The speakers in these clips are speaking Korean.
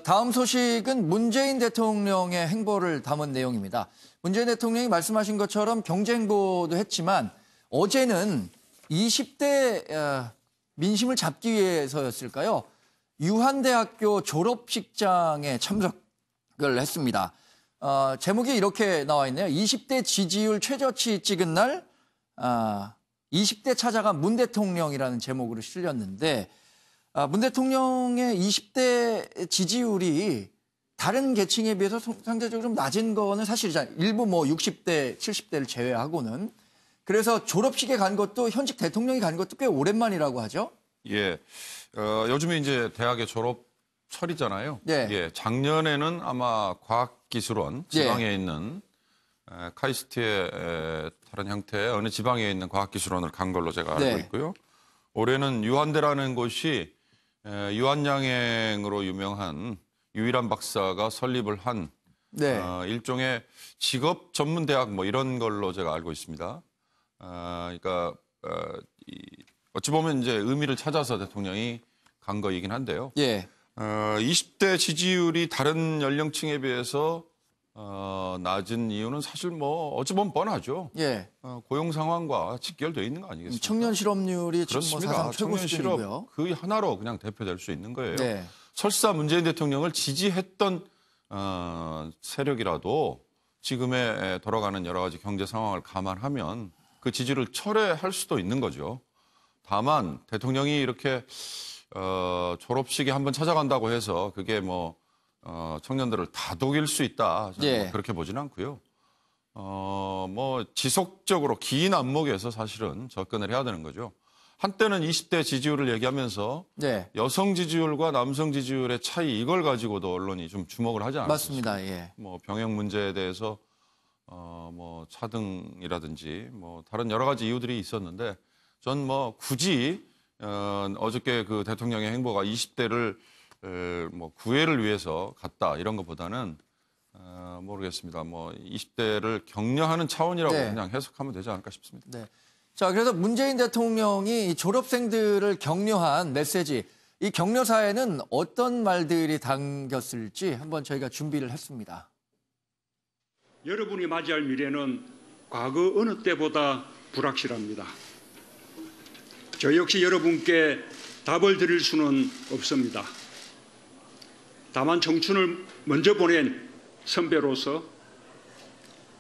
다음 소식은 문재인 대통령의 행보를 담은 내용입니다. 문재인 대통령이 말씀하신 것처럼 경제 행보도 했지만 어제는 20대 민심을 잡기 위해서였을까요? 유한대학교 졸업식장에 참석을 했습니다. 제목이 이렇게 나와 있네요. 20대 지지율 최저치 찍은 날 20대 찾아간 문 대통령이라는 제목으로 실렸는데 문 대통령의 20대 지지율이 다른 계층에 비해서 상대적으로 좀 낮은 거는 사실이잖아요. 일부 뭐 60대, 70대를 제외하고는. 그래서 졸업식에 간 것도 현직 대통령이 간 것도 꽤 오랜만이라고 하죠. 예. 요즘에 이제 대학의 졸업철이잖아요. 네. 예. 작년에는 아마 과학기술원 지방에 있는 카이스트의 다른 형태의 어느 지방에 있는 과학기술원을 간 걸로 제가 알고 있고요. 올해는 유한대라는 곳이 유한양행으로 유명한 유일한 박사가 설립을 한 일종의 직업 전문 대학 뭐 이런 걸로 제가 알고 있습니다. 그러니까 어찌 보면 이제 의미를 찾아서 대통령이 간 거이긴 한데요. 20대 지지율이 다른 연령층에 비해서 낮은 이유는 사실 뭐 어찌 보면 뻔하죠. 고용 상황과 직결되어 있는 거 아니겠습니까? 청년 실업률이 지금 그렇습니다. 뭐 사상 최고 청년 수준이고요. 실업 그 하나로 그냥 대표될 수 있는 거예요. 설사 문재인 대통령을 지지했던 세력이라도 지금의 돌아가는 여러 가지 경제 상황을 감안하면 그 지지를 철회할 수도 있는 거죠. 다만 대통령이 이렇게 졸업식에 한번 찾아간다고 해서 그게 뭐 청년들을 다독일 수 있다. 저는 뭐 그렇게 보지는 않고요. 뭐 지속적으로 긴 안목에서 사실은 접근을 해야 되는 거죠. 한때는 20대 지지율을 얘기하면서 여성 지지율과 남성 지지율의 차이 이걸 가지고도 언론이 좀 주목을 하지 않았습니까? 맞습니다. 뭐 병역 문제에 대해서 뭐 차등이라든지 뭐 다른 여러 가지 이유들이 있었는데 전 뭐 굳이 어저께 그 대통령의 행보가 20대를 뭐 구애를 위해서 갔다 이런 것보다는 모르겠습니다. 뭐 20대를 격려하는 차원이라고 그냥 해석하면 되지 않을까 싶습니다. 자, 그래서 문재인 대통령이 이 졸업생들을 격려한 메시지, 이 격려사에는 어떤 말들이 담겼을지 한번 저희가 준비를 했습니다. 여러분이 맞이할 미래는 과거 어느 때보다 불확실합니다. 저 역시 여러분께 답을 드릴 수는 없습니다. 다만 청춘을 먼저 보낸 선배로서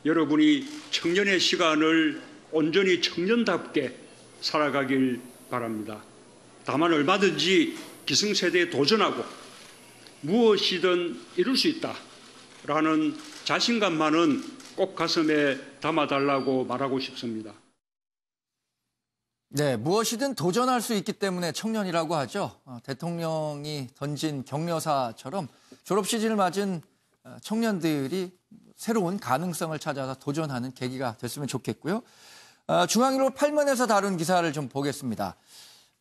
여러분이 청년의 시간을 온전히 청년답게 살아가길 바랍니다. 다만 얼마든지 기성세대에 도전하고 무엇이든 이룰 수 있다라는 자신감만은 꼭 가슴에 담아달라고 말하고 싶습니다. 무엇이든 도전할 수 있기 때문에 청년이라고 하죠. 대통령이 던진 격려사처럼 졸업 시즌을 맞은 청년들이 새로운 가능성을 찾아서 도전하는 계기가 됐으면 좋겠고요. 중앙일보 8면에서 다룬 기사를 좀 보겠습니다.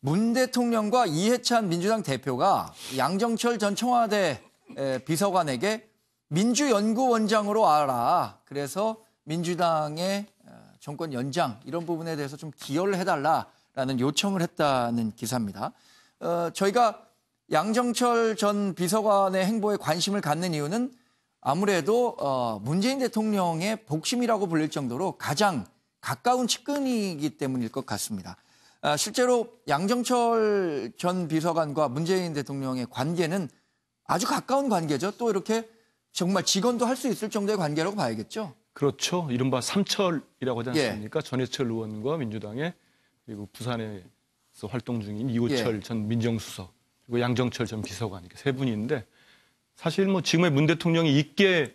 문 대통령과 이해찬 민주당 대표가 양정철 전 청와대 비서관에게 민주연구원장으로 알아. 그래서 민주당의 정권 연장 이런 부분에 대해서 좀 기여를 해달라라는 요청을 했다는 기사입니다. 저희가 양정철 전 비서관의 행보에 관심을 갖는 이유는 아무래도 문재인 대통령의 복심이라고 불릴 정도로 가장 가까운 측근이기 때문일 것 같습니다. 실제로 양정철 전 비서관과 문재인 대통령의 관계는 아주 가까운 관계죠. 또 이렇게 정말 직원도 할 수 있을 정도의 관계라고 봐야겠죠. 그렇죠. 이른바 삼철이라고 하지 않습니까? 전해철 의원과 민주당의 그리고 부산에서 활동 중인 이호철 전 민정수석 그리고 양정철 전 비서관 이렇게 세 분인데 사실 뭐 지금의 문 대통령이 있게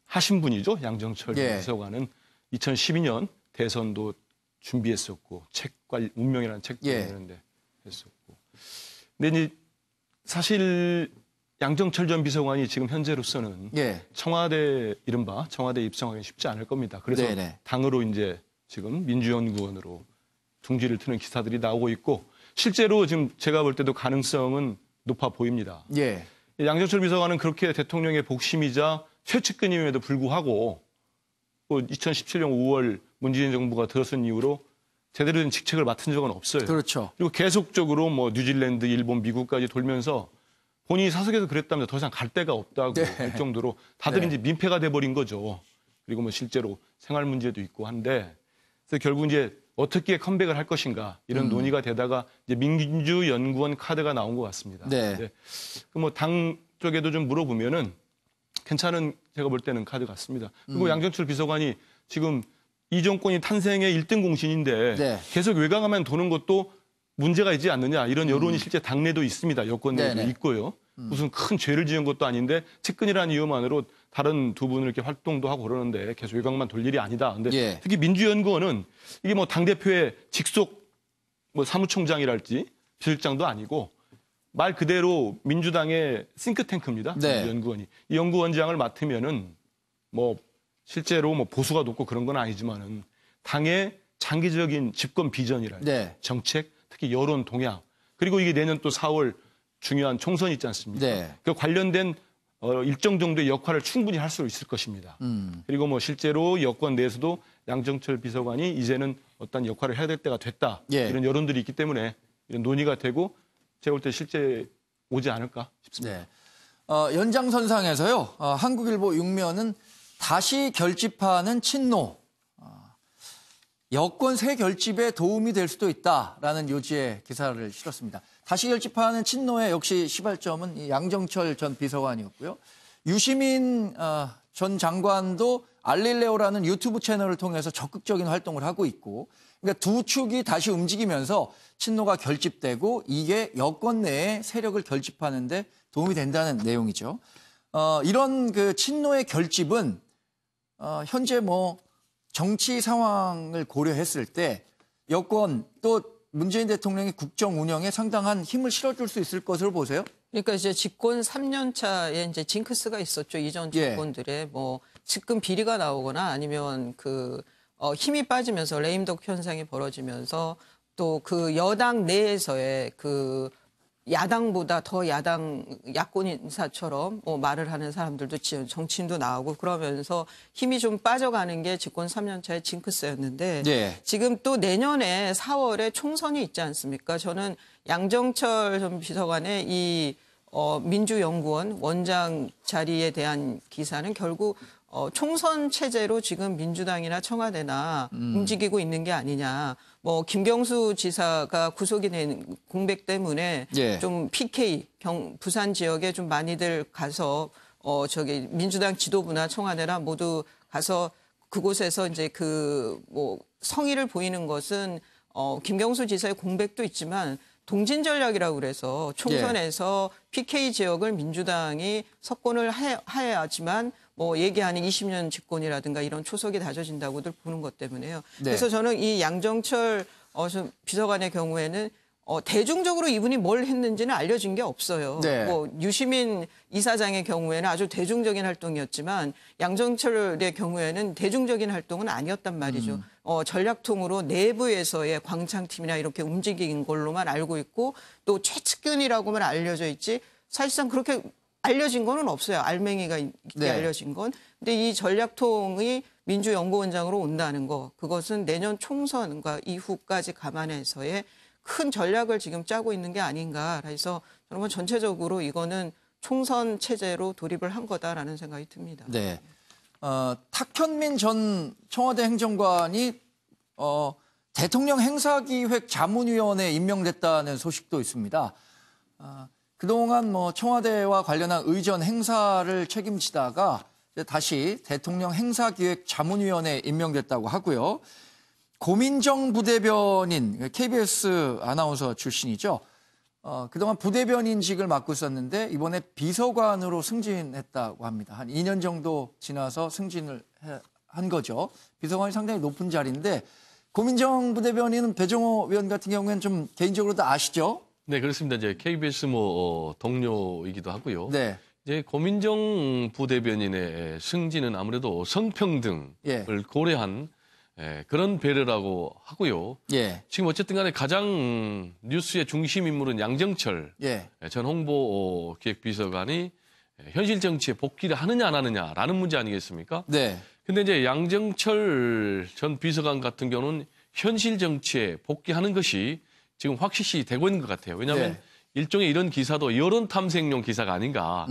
하신 분이죠. 양정철 비서관은 2012년 대선도 준비했었고 운명이라는 책도 내는데 했었고. 근데 이제 사실 양정철 전 비서관이 지금 현재로서는 청와대 이른바 청와대 입성하기 쉽지 않을 겁니다. 그래서 당으로 이제 지금 민주연구원으로 둥지를 트는 기사들이 나오고 있고 실제로 지금 제가 볼 때도 가능성은 높아 보입니다. 양정철 비서관은 그렇게 대통령의 복심이자 최측근임에도 불구하고 2017년 5월 문재인 정부가 들어선 이후로 제대로 된 직책을 맡은 적은 없어요. 그렇죠. 그리고 계속적으로 뭐 뉴질랜드, 일본, 미국까지 돌면서 본인이 사석에서 그랬다면 더 이상 갈 데가 없다고 네. 할 정도로 다들 네. 이제 민폐가 돼버린 거죠. 그리고 뭐 실제로 생활 문제도 있고 한데 그래서 결국 이제 어떻게 컴백을 할 것인가 이런 논의가 되다가 이제 민주연구원 카드가 나온 것 같습니다. 네. 뭐 당 쪽에도 좀 물어보면은 괜찮은 제가 볼 때는 카드 같습니다. 그리고 양정철 비서관이 지금 이 정권이 탄생의 1등 공신인데 네. 계속 외곽하면 도는 것도 문제가 있지 않느냐 이런 여론이 실제 당내도 있습니다. 여권 내도 네네. 있고요. 무슨 큰 죄를 지은 것도 아닌데 측근이라는 이유만으로 다른 두 분을 이렇게 활동도 하고 그러는데 계속 외곽만 돌 일이 아니다. 근데 예. 특히 민주연구원은 이게 뭐 당대표의 직속 뭐 사무총장이랄지 비서실장도 아니고 말 그대로 민주당의 싱크탱크입니다. 네. 연구원이 이 연구원장을 맡으면은 뭐 실제로 뭐 보수가 높고 그런 건 아니지만은 당의 장기적인 집권 비전이랄지 네. 정책, 특히 여론 동향 그리고 이게 내년 또 4월 중요한 총선이 있지 않습니까? 네. 그 관련된 일정 정도의 역할을 충분히 할 수 있을 것입니다. 그리고 뭐 실제로 여권 내에서도 양정철 비서관이 이제는 어떤 역할을 해야 될 때가 됐다. 예. 이런 여론들이 있기 때문에 이런 논의가 되고 제가 볼 때 실제 오지 않을까 싶습니다. 네. 연장선상에서요. 한국일보 6면은 다시 결집하는 친노. 여권 새 결집에 도움이 될 수도 있다라는 요지의 기사를 실었습니다. 다시 결집하는 친노의 역시 시발점은 이 양정철 전 비서관이었고요. 유시민 전 장관도 알릴레오라는 유튜브 채널을 통해서 적극적인 활동을 하고 있고, 그러니까 두 축이 다시 움직이면서 친노가 결집되고 이게 여권 내에 세력을 결집하는 데 도움이 된다는 내용이죠. 이런 그 친노의 결집은 현재 뭐 정치 상황을 고려했을 때 여권 또 문재인 대통령이 국정 운영에 상당한 힘을 실어줄 수 있을 것으로 보세요? 그러니까 이제 집권 3년 차에 이제 징크스가 있었죠. 이전 정권들의 뭐 측근 비리가 나오거나 아니면 그 힘이 빠지면서 레임덕 현상이 벌어지면서 또 그 여당 내에서의 그 야당보다 더 야권 인사처럼 뭐 말을 하는 사람들도 정치인도 나오고 그러면서 힘이 좀 빠져가는 게 집권 3년 차의 징크스였는데 네. 지금 또 내년에 4월에 총선이 있지 않습니까? 저는 양정철 전 비서관의 이 민주연구원 원장 자리에 대한 기사는 결국 총선 체제로 지금 민주당이나 청와대나 움직이고 있는 게 아니냐. 뭐 김경수 지사가 구속이 된 공백 때문에 예. 좀 PK 부산 지역에 좀 많이들 가서 저기 민주당 지도부나 청와대나 모두 가서 그곳에서 이제 그 뭐 성의를 보이는 것은 김경수 지사의 공백도 있지만 동진 전략이라고 그래서 총선에서 PK 지역을 민주당이 석권을 해야지만 뭐 얘기하는 20년 집권이라든가 이런 초석이 다져진다고들 보는 것 때문에요. 네. 그래서 저는 이 양정철 비서관의 경우에는 대중적으로 이분이 뭘 했는지는 알려진 게 없어요. 네. 뭐 유시민 이사장의 경우에는 아주 대중적인 활동이었지만 양정철의 경우에는 대중적인 활동은 아니었단 말이죠. 전략통으로 내부에서의 광창팀이나 이렇게 움직인 걸로만 알고 있고 또 최측근이라고만 알려져 있지 사실상 그렇게 알려진 거는 없어요. 알맹이가 있게 네. 알려진 건. 근데 이 전략통이 민주연구원장으로 온다는 거, 그것은 내년 총선과 이후까지 감안해서의 큰 전략을 지금 짜고 있는 게 아닌가. 그래서 저는 전체적으로 이거는 총선 체제로 돌입을 한 거다라는 생각이 듭니다. 네. 탁현민 전 청와대 행정관이 대통령 행사기획 자문위원회에 임명됐다는 소식도 있습니다. 그동안 뭐 청와대와 관련한 의전 행사를 책임지다가 이제 다시 대통령 행사기획 자문위원회에 임명됐다고 하고요. 고민정 부대변인, KBS 아나운서 출신이죠. 그동안 부대변인직을 맡고 있었는데 이번에 비서관으로 승진했다고 합니다. 한 2년 정도 지나서 승진을 한 거죠. 비서관이 상당히 높은 자리인데 고민정 부대변인은 배종호 위원 같은 경우에는 좀 개인적으로도 아시죠? 네, 그렇습니다. 이제 KBS 동료이기도 하고요. 네. 이제 고민정 부대변인의 승진은 아무래도 성평등을 예. 고려한 그런 배려라고 하고요. 예. 지금 어쨌든 간에 가장 뉴스의 중심 인물은 양정철 예. 전 홍보 기획비서관이 현실 정치에 복귀를 하느냐 안 하느냐라는 문제 아니겠습니까? 네. 근데 이제 양정철 전 비서관 같은 경우는 현실 정치에 복귀하는 것이 지금 확실시 되고 있는 것 같아요. 왜냐하면 네. 일종의 이런 기사도 여론 탐색용 기사가 아닌가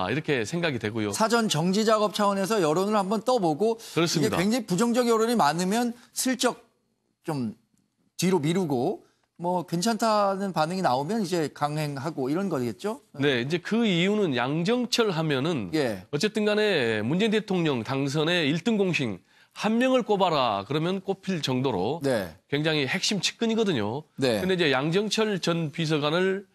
이렇게 생각이 되고요. 사전 정지 작업 차원에서 여론을 한번 떠보고 그렇습니다. 이게 굉장히 부정적 여론이 많으면 슬쩍 좀 뒤로 미루고 뭐 괜찮다는 반응이 나오면 이제 강행하고 이런 거겠죠? 네, 이제 그 이유는 양정철 하면은 예. 어쨌든 간에 문재인 대통령 당선의 1등 공신 한 명을 꼽아라 그러면 꼽힐 정도로 네. 굉장히 핵심 측근이거든요. 네. 근데 이제 양정철 전 비서관을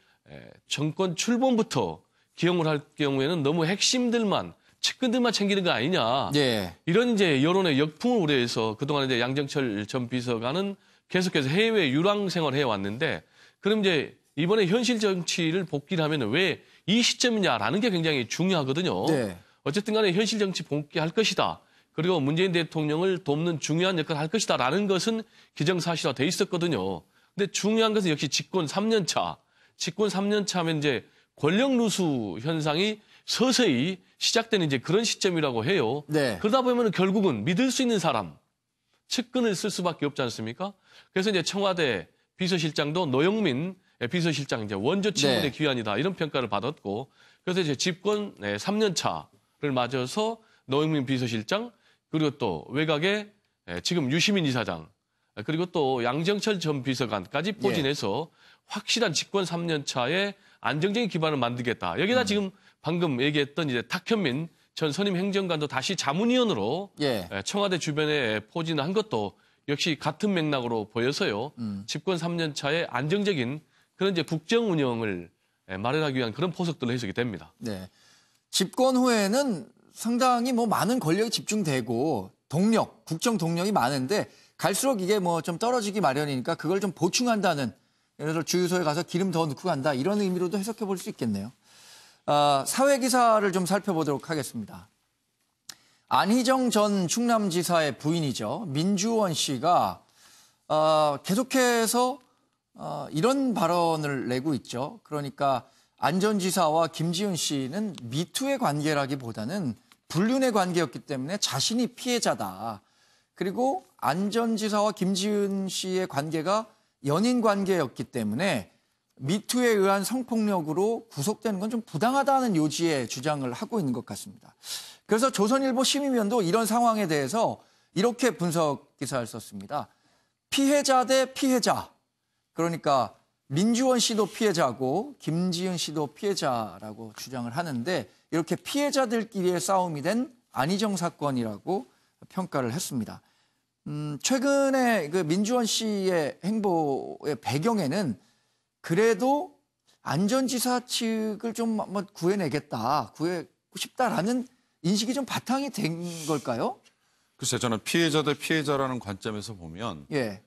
정권 출범부터 기용을 할 경우에는 너무 핵심들만 측근들만 챙기는 거 아니냐. 예. 이런 이제 여론의 역풍을 우려해서 그동안 이제 양정철 전 비서관은 계속해서 해외 유랑 생활을 해왔는데 그럼 이제 이번에 현실 정치를 복귀를 하면 왜 이 시점이냐라는 게 굉장히 중요하거든요. 네. 어쨌든 간에 현실 정치 복귀할 것이다. 그리고 문재인 대통령을 돕는 중요한 역할을 할 것이다라는 것은 기정사실화 돼 있었거든요. 근데 중요한 것은 역시 집권 3년 차. 집권 3년 차면 이제 권력 누수 현상이 서서히 시작되는 이제 그런 시점이라고 해요. 네. 그러다 보면 결국은 믿을 수 있는 사람, 측근을 쓸 수밖에 없지 않습니까? 그래서 이제 청와대 비서실장도 노영민 비서실장 이제 원조 친문의 네. 귀환이다 이런 평가를 받았고 그래서 이제 집권 3년 차를 맞아서 노영민 비서실장 그리고 또 외곽에 지금 유시민 이사장 그리고 또 양정철 전 비서관까지 포진해서 확실한 집권 3년 차에 안정적인 기반을 만들겠다. 여기다 지금 방금 얘기했던 이제 탁현민 전 선임 행정관도 다시 자문위원으로 예. 청와대 주변에 포진을 한 것도 역시 같은 맥락으로 보여서요. 집권 3년 차에 안정적인 그런 이제 국정 운영을 마련하기 위한 그런 포석들로 해석이 됩니다. 네. 집권 후에는 상당히 뭐 많은 권력이 집중되고 동력, 국정 동력이 많은데 갈수록 이게 뭐 좀 떨어지기 마련이니까 그걸 좀 보충한다는 예를 들어 주유소에 가서 기름 더 넣고 간다 이런 의미로도 해석해 볼 수 있겠네요. 사회 기사를 좀 살펴보도록 하겠습니다. 안희정 전 충남지사의 부인이죠. 민주원 씨가 계속해서 이런 발언을 내고 있죠. 그러니까 안 전 지사와 김지은 씨는 미투의 관계라기보다는 불륜의 관계였기 때문에 자신이 피해자다. 그리고 안 전 지사와 김지은 씨의 관계가 연인 관계였기 때문에 미투에 의한 성폭력으로 구속되는 건 좀 부당하다는 요지의 주장을 하고 있는 것 같습니다. 그래서 조선일보 심의면도 이런 상황에 대해서 이렇게 분석 기사를 썼습니다. 피해자 대 피해자. 그러니까 민주원 씨도 피해자고 김지은 씨도 피해자라고 주장을 하는데 이렇게 피해자들끼리의 싸움이 된 안희정 사건이라고 평가를 했습니다. 최근에 그 민주원 씨의 행보의 배경에는 그래도 안 전 지사 측을 좀 한번 구해내겠다, 구해고 싶다라는 인식이 좀 바탕이 된 걸까요? 글쎄 저는 피해자 대 피해자라는 관점에서 보면 예.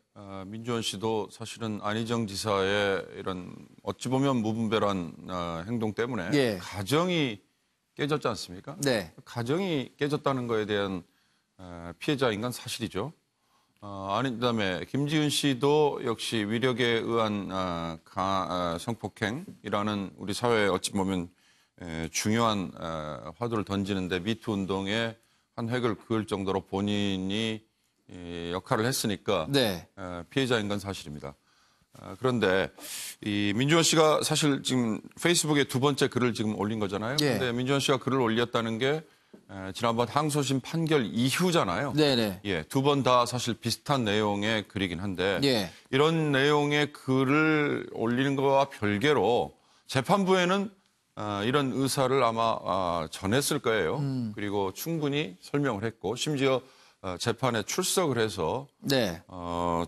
민주원 씨도 사실은 안희정 지사의 이런 어찌 보면 무분별한 행동 때문에 예. 가정이 깨졌지 않습니까? 네. 가정이 깨졌다는 거에 대한 피해자인 건 사실이죠. 그다음에 김지은 씨도 역시 위력에 의한 성폭행이라는 우리 사회에 어찌 보면 중요한 화두를 던지는데 미투 운동에 한 획을 그을 정도로 본인이 역할을 했으니까 네. 피해자인 건 사실입니다. 그런데 이 민주원 씨가 사실 지금 페이스북에 두 번째 글을 지금 올린 거잖아요. 예. 그런데 민주원 씨가 글을 올렸다는 게 지난번 항소심 판결 이후잖아요. 네네. 예, 두 번 다 사실 비슷한 내용의 글이긴 한데 예. 이런 내용의 글을 올리는 것과 별개로 재판부에는 이런 의사를 아마 전했을 거예요. 그리고 충분히 설명을 했고 심지어 재판에 출석을 해서 네.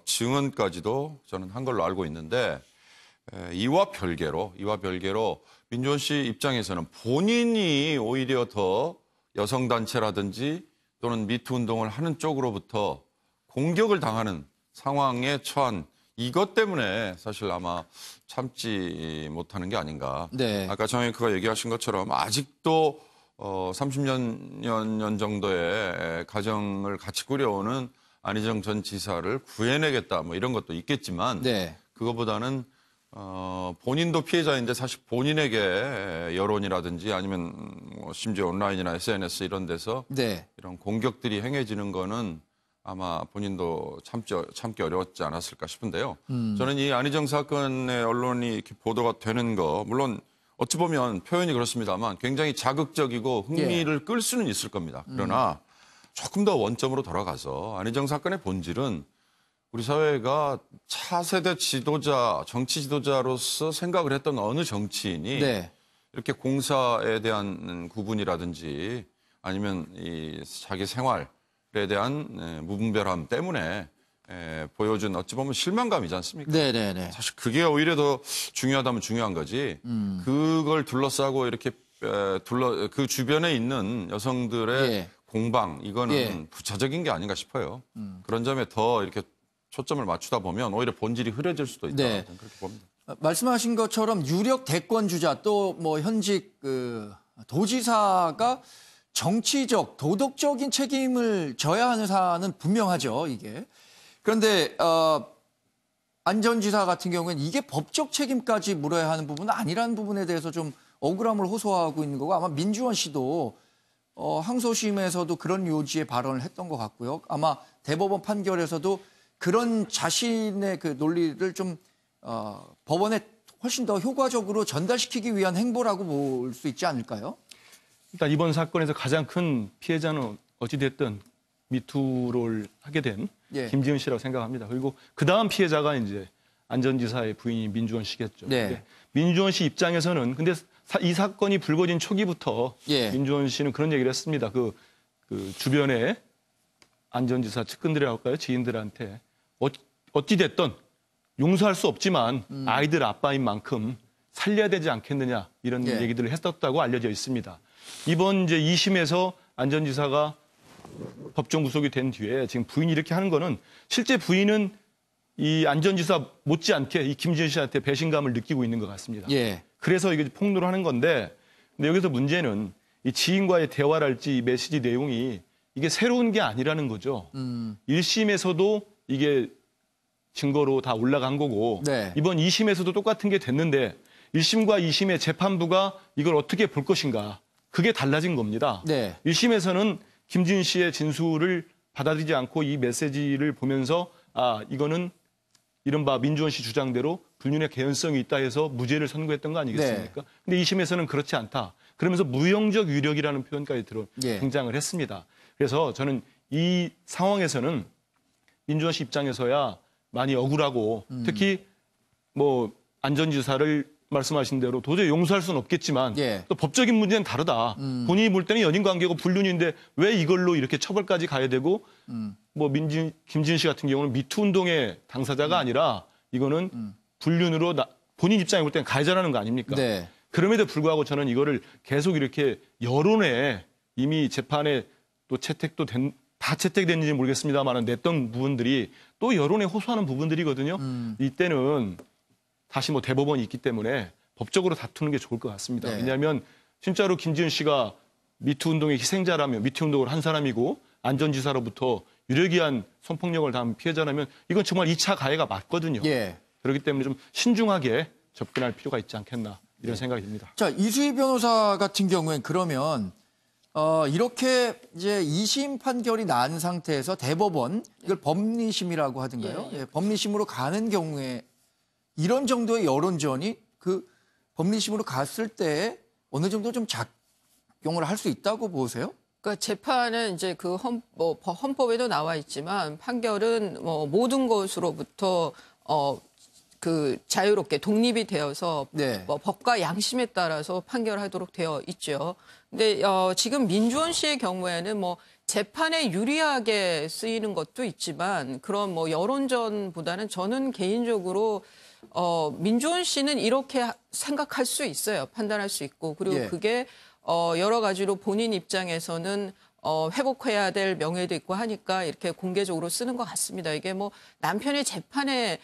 증언까지도 저는 한 걸로 알고 있는데 이와 별개로 민주원 씨 입장에서는 본인이 오히려 더 여성단체라든지 또는 미투 운동을 하는 쪽으로부터 공격을 당하는 상황에 처한 이것 때문에 사실 아마 참지 못하는 게 아닌가. 네. 아까 정혜크가 얘기하신 것처럼 아직도 30년 정도의 가정을 같이 꾸려오는 안희정 전 지사를 구해내겠다 뭐 이런 것도 있겠지만 네. 그거보다는 본인도 피해자인데 사실 본인에게 여론이라든지 아니면 뭐 심지어 온라인이나 SNS 이런 데서 네. 이런 공격들이 행해지는 거는 아마 본인도 참기 어려웠지 않았을까 싶은데요. 저는 이 안희정 사건의 언론이 이렇게 보도가 되는 거 물론 어찌 보면 표현이 그렇습니다만 굉장히 자극적이고 흥미를 끌 수는 있을 겁니다. 그러나 조금 더 원점으로 돌아가서 안희정 사건의 본질은 우리 사회가 차세대 지도자, 정치 지도자로서 생각을 했던 어느 정치인이 네. 이렇게 공사에 대한 구분이라든지 아니면 이 자기 생활에 대한 무분별함 때문에 보여준 어찌 보면 실망감이지 않습니까? 네네네. 사실 그게 오히려 더 중요하다면 중요한 거지. 그걸 둘러싸고 이렇게 그 주변에 있는 여성들의 예. 공방 이거는 예. 부차적인 게 아닌가 싶어요. 그런 점에 더 이렇게 초점을 맞추다 보면 오히려 본질이 흐려질 수도 있다. 네. 저는 그렇게 봅니다. 말씀하신 것처럼 유력 대권 주자 또 뭐 현직 그 도지사가 정치적, 도덕적인 책임을 져야 하는 사안은 분명하죠, 이게. 그런데 안 전 지사 같은 경우에는 이게 법적 책임까지 물어야 하는 부분은 아니라는 부분에 대해서 좀 억울함을 호소하고 있는 거고 아마 민주원 씨도 항소심에서도 그런 요지의 발언을 했던 것 같고요. 아마 대법원 판결에서도 그런 자신의 그 논리를 좀 법원에 훨씬 더 효과적으로 전달시키기 위한 행보라고 볼 수 있지 않을까요? 일단 이번 사건에서 가장 큰 피해자는 어찌됐든 미투를 하게 된 예. 김지은 씨라고 생각합니다. 그리고 그 다음 피해자가 이제 안 전 지사의 부인인 민주원 씨겠죠. 네. 근데 민주원 씨 입장에서는 근데 이 사건이 불거진 초기부터 예. 민주원 씨는 그런 얘기를 했습니다. 그 주변에 안 전 지사 측근들이라고 할까요? 지인들한테 어찌됐든 용서할 수 없지만 아이들 아빠인 만큼 살려야 되지 않겠느냐 이런 예. 얘기들을 했었다고 알려져 있습니다. 이번 이제 2심에서 안 전 지사가 법정 구속이 된 뒤에 지금 부인이 이렇게 하는 거는 실제 부인은 이 안 전 지사 못지않게 이 김지은 씨한테 배신감을 느끼고 있는 것 같습니다. 예. 그래서 이게 폭로를 하는 건데 근데 여기서 문제는 이 지인과의 대화랄지 이 메시지 내용이 이게 새로운 게 아니라는 거죠. 1심에서도 이게 증거로 다 올라간 거고 네. 이번 2심에서도 똑같은 게 됐는데 1심과 2심의 재판부가 이걸 어떻게 볼 것인가 그게 달라진 겁니다. 네. 1심에서는 김지은 씨의 진술을 받아들이지 않고 이 메시지를 보면서 이거는 이른바 민주원 씨 주장대로 불륜의 개연성이 있다 해서 무죄를 선고했던 거 아니겠습니까? 근데 2심에서는 그렇지 않다. 그러면서 무형적 유력이라는 표현까지 예. 등장을 했습니다. 그래서 저는 이 상황에서는 민주원 씨 입장에서야 많이 억울하고 특히 뭐 안 전 지사를 말씀하신 대로 도저히 용서할 수는 없겠지만 예. 또 법적인 문제는 다르다. 본인이 볼 때는 연인 관계고 불륜인데 왜 이걸로 이렇게 처벌까지 가야 되고 뭐 김지은 씨 같은 경우는 미투 운동의 당사자가 아니라 이거는 불륜으로 본인 입장에 볼 때는 가해자라는 거 아닙니까? 네. 그럼에도 불구하고 저는 이거를 계속 이렇게 여론에 이미 재판에 또 다 채택됐는지 모르겠습니다만 냈던 부분들이 또 여론에 호소하는 부분들이거든요. 이때는 다시 뭐 대법원이 있기 때문에 법적으로 다투는 게 좋을 것 같습니다. 네. 왜냐하면 진짜로 김지은 씨가 미투 운동의 희생자라면 미투 운동을 한 사람이고 안 전 지사로부터 유력이한 성폭력을 당한 피해자라면 이건 정말 2차 가해가 맞거든요. 예. 그렇기 때문에 좀 신중하게 접근할 필요가 있지 않겠나 이런 생각이 듭니다. 자, 이수희 변호사 같은 경우엔 그러면 이렇게 이제 2심 판결이 난 상태에서 대법원 이걸 법리심이라고 하던가요? 예. 예, 법리심으로 가는 경우에 이런 정도의 여론전이 그 법리심으로 갔을 때 어느 정도 좀 작용을 할 수 있다고 보세요? 그러니까 재판은 이제 그 헌법에도 나와 있지만 판결은 뭐 모든 것으로부터 그 자유롭게 독립이 되어서 네. 뭐 법과 양심에 따라서 판결하도록 되어 있죠. 근데 지금 민주원 씨의 경우에는 뭐 재판에 유리하게 쓰이는 것도 있지만 그런 뭐 여론전보다는 저는 개인적으로 민주원 씨는 이렇게 생각할 수 있어요. 판단할 수 있고 그리고 예. 그게 여러 가지로 본인 입장에서는 회복해야 될 명예도 있고 하니까 이렇게 공개적으로 쓰는 것 같습니다. 이게 뭐 남편의 재판에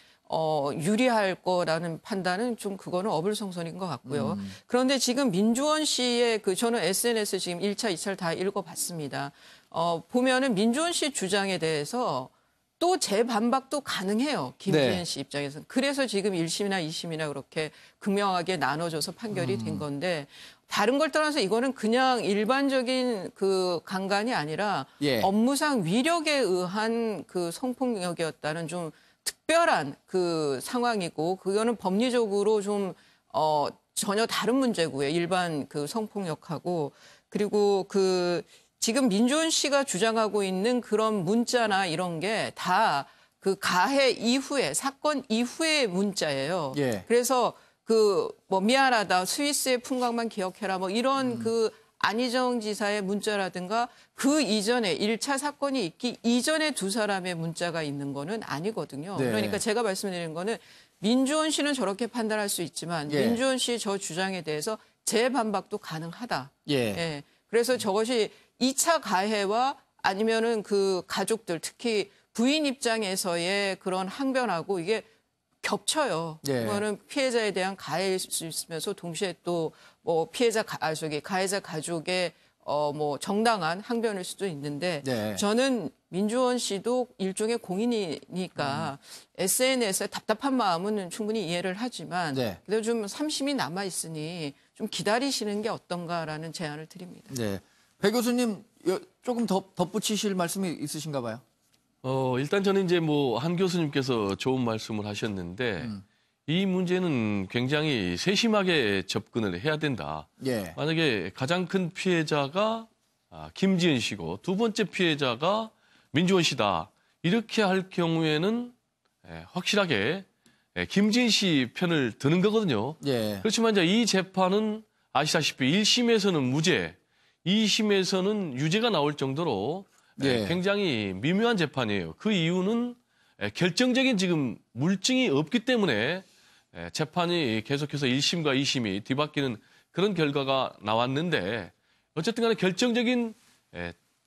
유리할 거라는 판단은 좀 그거는 어불성설인 것 같고요. 그런데 지금 민주원 씨의 저는 SNS 지금 1차, 2차를 다 읽어봤습니다. 보면은 민주원 씨 주장에 대해서 또 재반박도 가능해요. 김지은 네. 씨 입장에서는. 그래서 지금 1심이나 2심이나 그렇게 극명하게 나눠져서 판결이 된 건데 다른 걸 떠나서 이거는 그냥 일반적인 그 강간이 아니라 예. 업무상 위력에 의한 그 성폭력이었다는 좀 특별한 그 상황이고 그거는 법리적으로 좀 전혀 다른 문제고요. 일반 그 성폭력하고 그리고 그 지금 민주원 씨가 주장하고 있는 그런 문자나 이런 게 다 그 가해 이후에 사건 이후의 문자예요. 예. 그래서 그 뭐 미안하다 스위스의 풍광만 기억해라 뭐 이런 그 안희정 지사의 문자라든가 그 이전에 1차 사건이 있기 이전에 두 사람의 문자가 있는 거는 아니거든요. 네. 그러니까 제가 말씀드리는 거는 민주원 씨는 저렇게 판단할 수 있지만 예. 민주원 씨 저 주장에 대해서 재반박도 가능하다. 예. 예. 그래서 저것이 2차 가해와 아니면은 그 가족들 특히 부인 입장에서의 그런 항변하고 이게 겹쳐요. 예. 그거는 피해자에 대한 가해일 수 있으면서 동시에 또 뭐 가해자 가족의 뭐 정당한 항변일 수도 있는데 네. 저는 민주원 씨도 일종의 공인이니까 SNS에 답답한 마음은 충분히 이해를 하지만 네. 그래도 좀 삼심이 남아 있으니 좀 기다리시는 게 어떤가라는 제안을 드립니다. 네. 배 교수님 조금 더 덧붙이실 말씀이 있으신가 봐요. 일단 저는 이제 뭐 한 교수님께서 좋은 말씀을 하셨는데 이 문제는 굉장히 세심하게 접근을 해야 된다. 예. 만약에 가장 큰 피해자가 김지은 씨고 두 번째 피해자가 민주원 씨다. 이렇게 할 경우에는 확실하게 김지은 씨 편을 드는 거거든요. 예. 그렇지만 이제 이 재판은 아시다시피 1심에서는 무죄, 2심에서는 유죄가 나올 정도로 예. 굉장히 미묘한 재판이에요. 그 이유는 결정적인 지금 물증이 없기 때문에 재판이 계속해서 1심과 2심이 뒤바뀌는 그런 결과가 나왔는데 어쨌든 간에 결정적인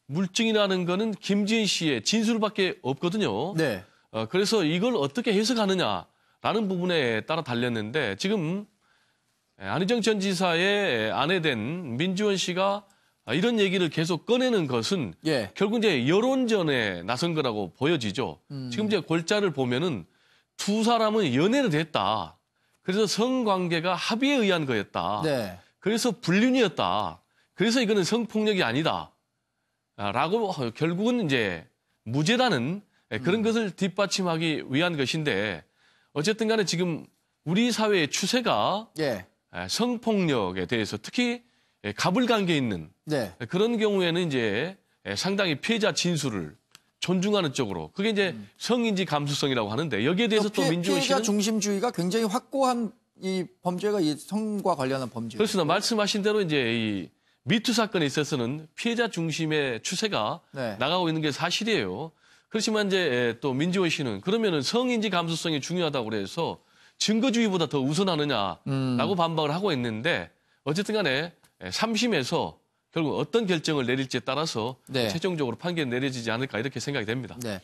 물증이라는 거는 김지은 씨의 진술밖에 없거든요. 네. 그래서 이걸 어떻게 해석하느냐라는 부분에 따라 달렸는데 지금 안희정 전 지사의 아내된 민주원 씨가 이런 얘기를 계속 꺼내는 것은 예. 결국 이제 여론전에 나선 거라고 보여지죠. 지금 이제 골자를 보면은 두 사람은 연애를 했다. 그래서 성관계가 합의에 의한 거였다. 네. 그래서 불륜이었다. 그래서 이거는 성폭력이 아니다. 라고 결국은 이제 무죄라는 그런 것을 뒷받침하기 위한 것인데 어쨌든 간에 지금 우리 사회의 추세가 예. 성폭력에 대해서 특히 가불관계 있는 네. 그런 경우에는 이제 상당히 피해자 진술을 존중하는 쪽으로 그게 이제 성인지 감수성이라고 하는데 여기에 대해서 또 민주원 피해자 씨는 중심주의가 굉장히 확고한 이 범죄가 이 성과 관련한 범죄. 그렇습니다. 말씀하신 대로 이제 이 미투 사건에 있어서는 피해자 중심의 추세가 네. 나가고 있는 게 사실이에요. 그렇지만 이제 또 민주원 씨는 그러면은 성인지 감수성이 중요하다고 그래서 증거주의보다 더 우선하느냐라고 반박을 하고 있는데 어쨌든 간에 3심에서 결국 어떤 결정을 내릴지에 따라서 네. 최종적으로 판결이 내려지지 않을까 이렇게 생각이 됩니다. 네.